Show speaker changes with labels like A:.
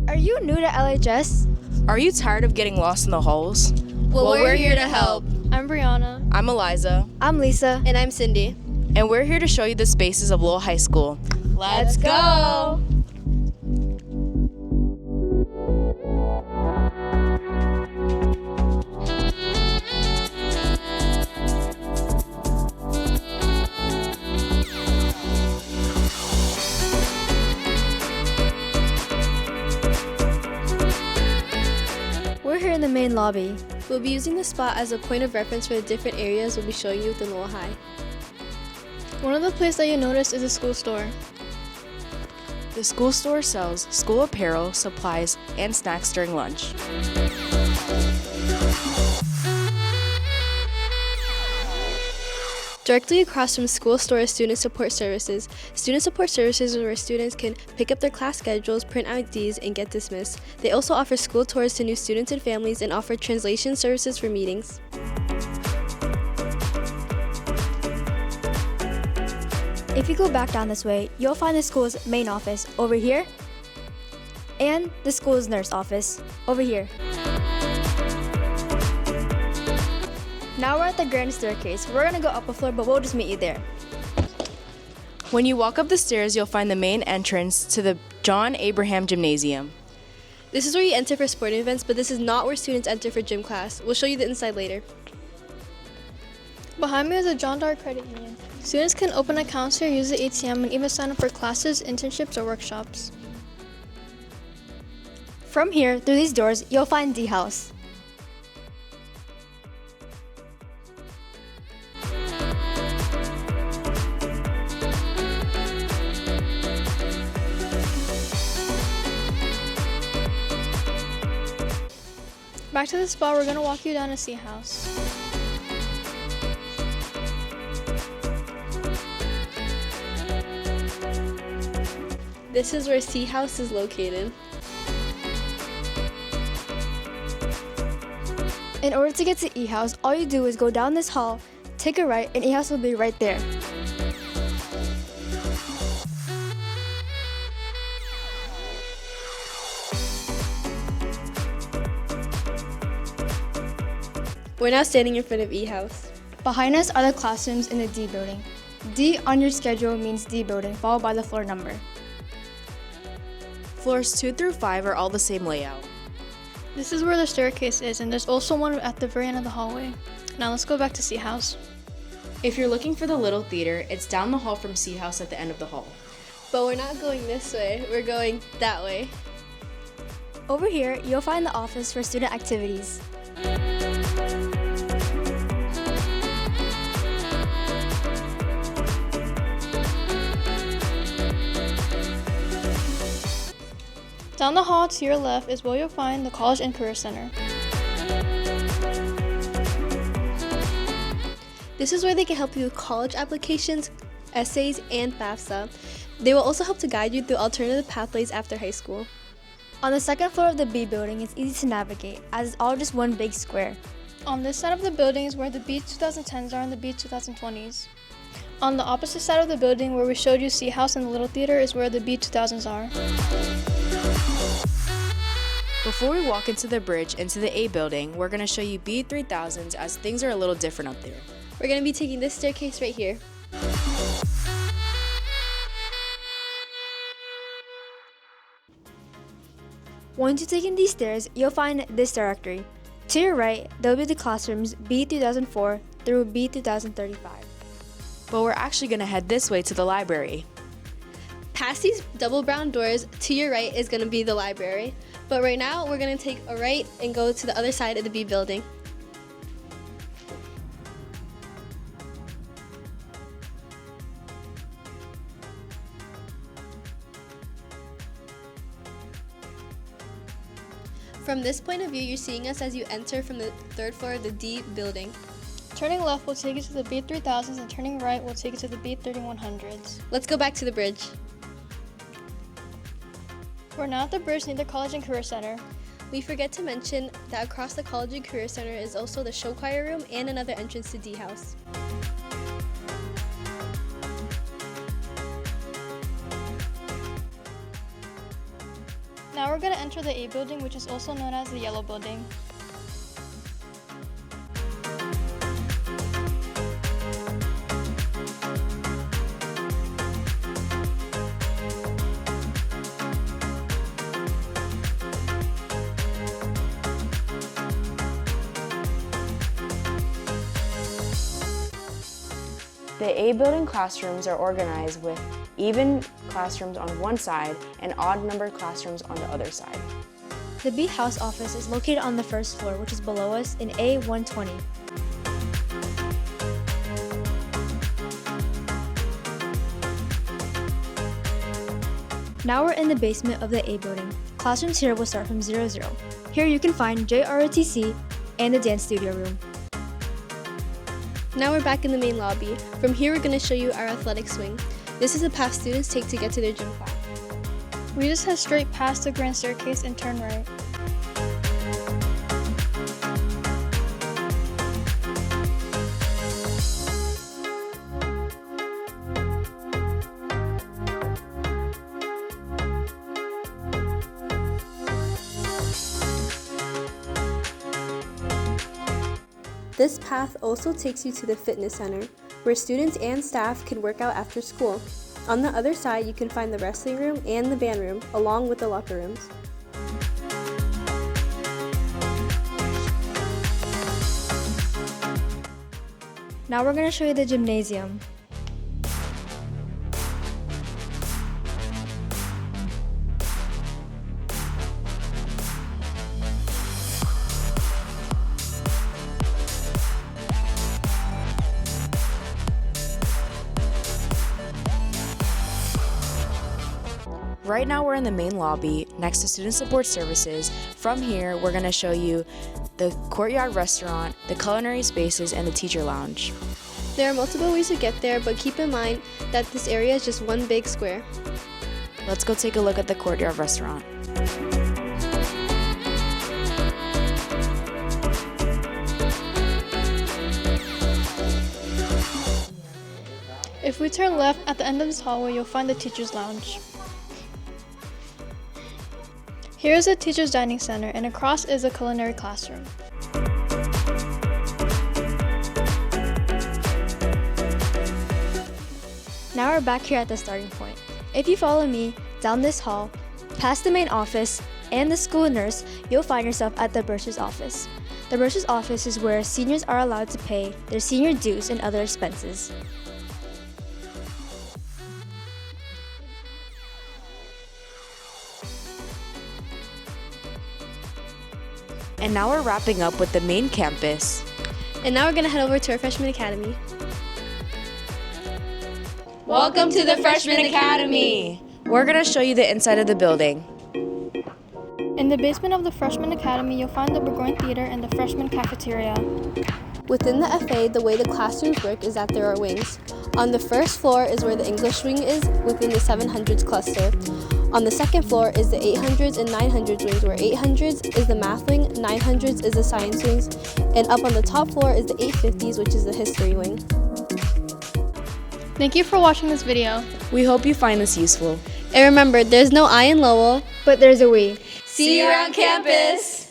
A: Are you new to LHS?
B: Are you tired of getting lost in the halls?
C: Well, we're here to help.
D: I'm Brianna.
B: I'm Eliza.
A: I'm Lisa.
C: And I'm Cindy.
B: And we're here to show you the spaces of Lowell High School.
C: Let's go!
A: We're here in the main lobby.
C: We'll be using this spot as a point of reference for the different areas we'll be showing you within Lowell High.
D: One of the places that you notice is a school store.
B: The school store sells school apparel, supplies, and snacks during lunch.
C: Directly across from school store is Student Support Services. Student Support Services is where students can pick up their class schedules, print IDs, and get dismissed. They also offer school tours to new students and families and offer translation services for meetings.
A: If you go back down this way, you'll find the school's main office over here and the school's nurse office over here. Now we're at the grand staircase. We're gonna go up a floor, but we'll just meet you there.
B: When you walk up the stairs, you'll find the main entrance to the John Abraham Gymnasium.
C: This is where you enter for sporting events, but this is not where students enter for gym class. We'll show you the inside later.
D: Behind me is a John Darr Credit Union. Students can open accounts here, use the ATM, and even sign up for classes, internships, or workshops.
A: From here, through these doors, you'll find D House.
D: Back to the spot, we're gonna walk you down to C House.
C: This is where C House is located.
A: In order to get to E House, all you do is go down this hall, take a right, and E House will be right there.
C: We're now standing in front of E House.
A: Behind us are the classrooms in the D building. D on your schedule means D building, followed by the floor number.
B: Floors 2 through 5 are all the same layout.
D: This is where the staircase is, and there's also one at the very end of the hallway. Now let's go back to C House.
B: If you're looking for the Little Theater, it's down the hall from C House at the end of the hall.
C: But we're not going this way, we're going that way.
A: Over here, you'll find the office for student activities.
D: Down the hall to your left is where you'll find the College and Career Center.
C: This is where they can help you with college applications, essays, and FAFSA. They will also help to guide you through alternative pathways after high school.
A: On the second floor of the B building, it's easy to navigate, as it's all just one big square.
D: On this side of the building is where the B 2010s are and the B 2020s. On the opposite side of the building where we showed you C House and the Little Theater is where the B 2000s are.
B: Before we walk into the bridge into the A building, we're going to show you B3000s as things are a little different up there.
C: We're going to be taking this staircase right here.
A: Once you've taken these stairs, you'll find this directory. To your right, there'll be the classrooms B3004 through B2035.
B: But we're actually going to head this way to the library.
C: Past these double brown doors, to your right is going to be the library. But right now, we're going to take a right and go to the other side of the B building. From this point of view, you're seeing us as you enter from the third floor of the D building.
D: Turning left will take you to the B3000s and turning right will take you to the B3100s.
C: Let's go back to the bridge.
D: We're now at the bridge near the College and Career Center.
C: We forget to mention that across the College and Career Center is also the show choir room and another entrance to D House.
D: Now we're going to enter the A building, which is also known as the yellow building.
B: The A building classrooms are organized with even classrooms on one side and odd-numbered classrooms on the other side.
A: The B house office is located on the first floor, which is below us in A120. Now we're in the basement of the A building. Classrooms here will start from 00. Here you can find JROTC and the dance studio room.
C: Now we're back in the main lobby. From here, we're going to show you our athletics wing. This is the path students take to get to their gym class.
D: We just head straight past the grand staircase and turn right.
C: This path also takes you to the fitness center, where students and staff can work out after school. On the other side, you can find the wrestling room and the band room, along with the locker rooms.
A: Now we're going to show you the gymnasium.
B: Right now we're in the main lobby next to Student Support Services. From here, we're going to show you the courtyard restaurant, the culinary spaces, and the teacher lounge.
C: There are multiple ways to get there, but keep in mind that this area is just one big square.
B: Let's go take a look at the courtyard restaurant.
D: If we turn left at the end of this hallway, you'll find the teacher's lounge. Here's the teacher's dining center, and across is a culinary classroom.
A: Now we're back here at the starting point. If you follow me down this hall, past the main office and the school nurse, you'll find yourself at the bursar's office. The bursar's office is where seniors are allowed to pay their senior dues and other expenses.
B: And now we're wrapping up with the main campus.
C: And now we're going to head over to our Freshman Academy.
B: Welcome to the Freshman Academy! We're going to show you the inside of the building.
D: In the basement of the Freshman Academy, you'll find the Burgoyne Theater and the Freshman Cafeteria.
C: Within the FA, the way the classrooms work is that there are wings. On the first floor is where the English wing is within the 700s cluster. On the second floor is the 800s and 900s wings, where 800s is the math wing, 900s is the science wings, and up on the top floor is the 850s, which is the history wing.
D: Thank you for watching this video.
B: We hope you find this useful.
C: And remember, there's no I in Lowell,
A: But there's a we.
B: See you around campus!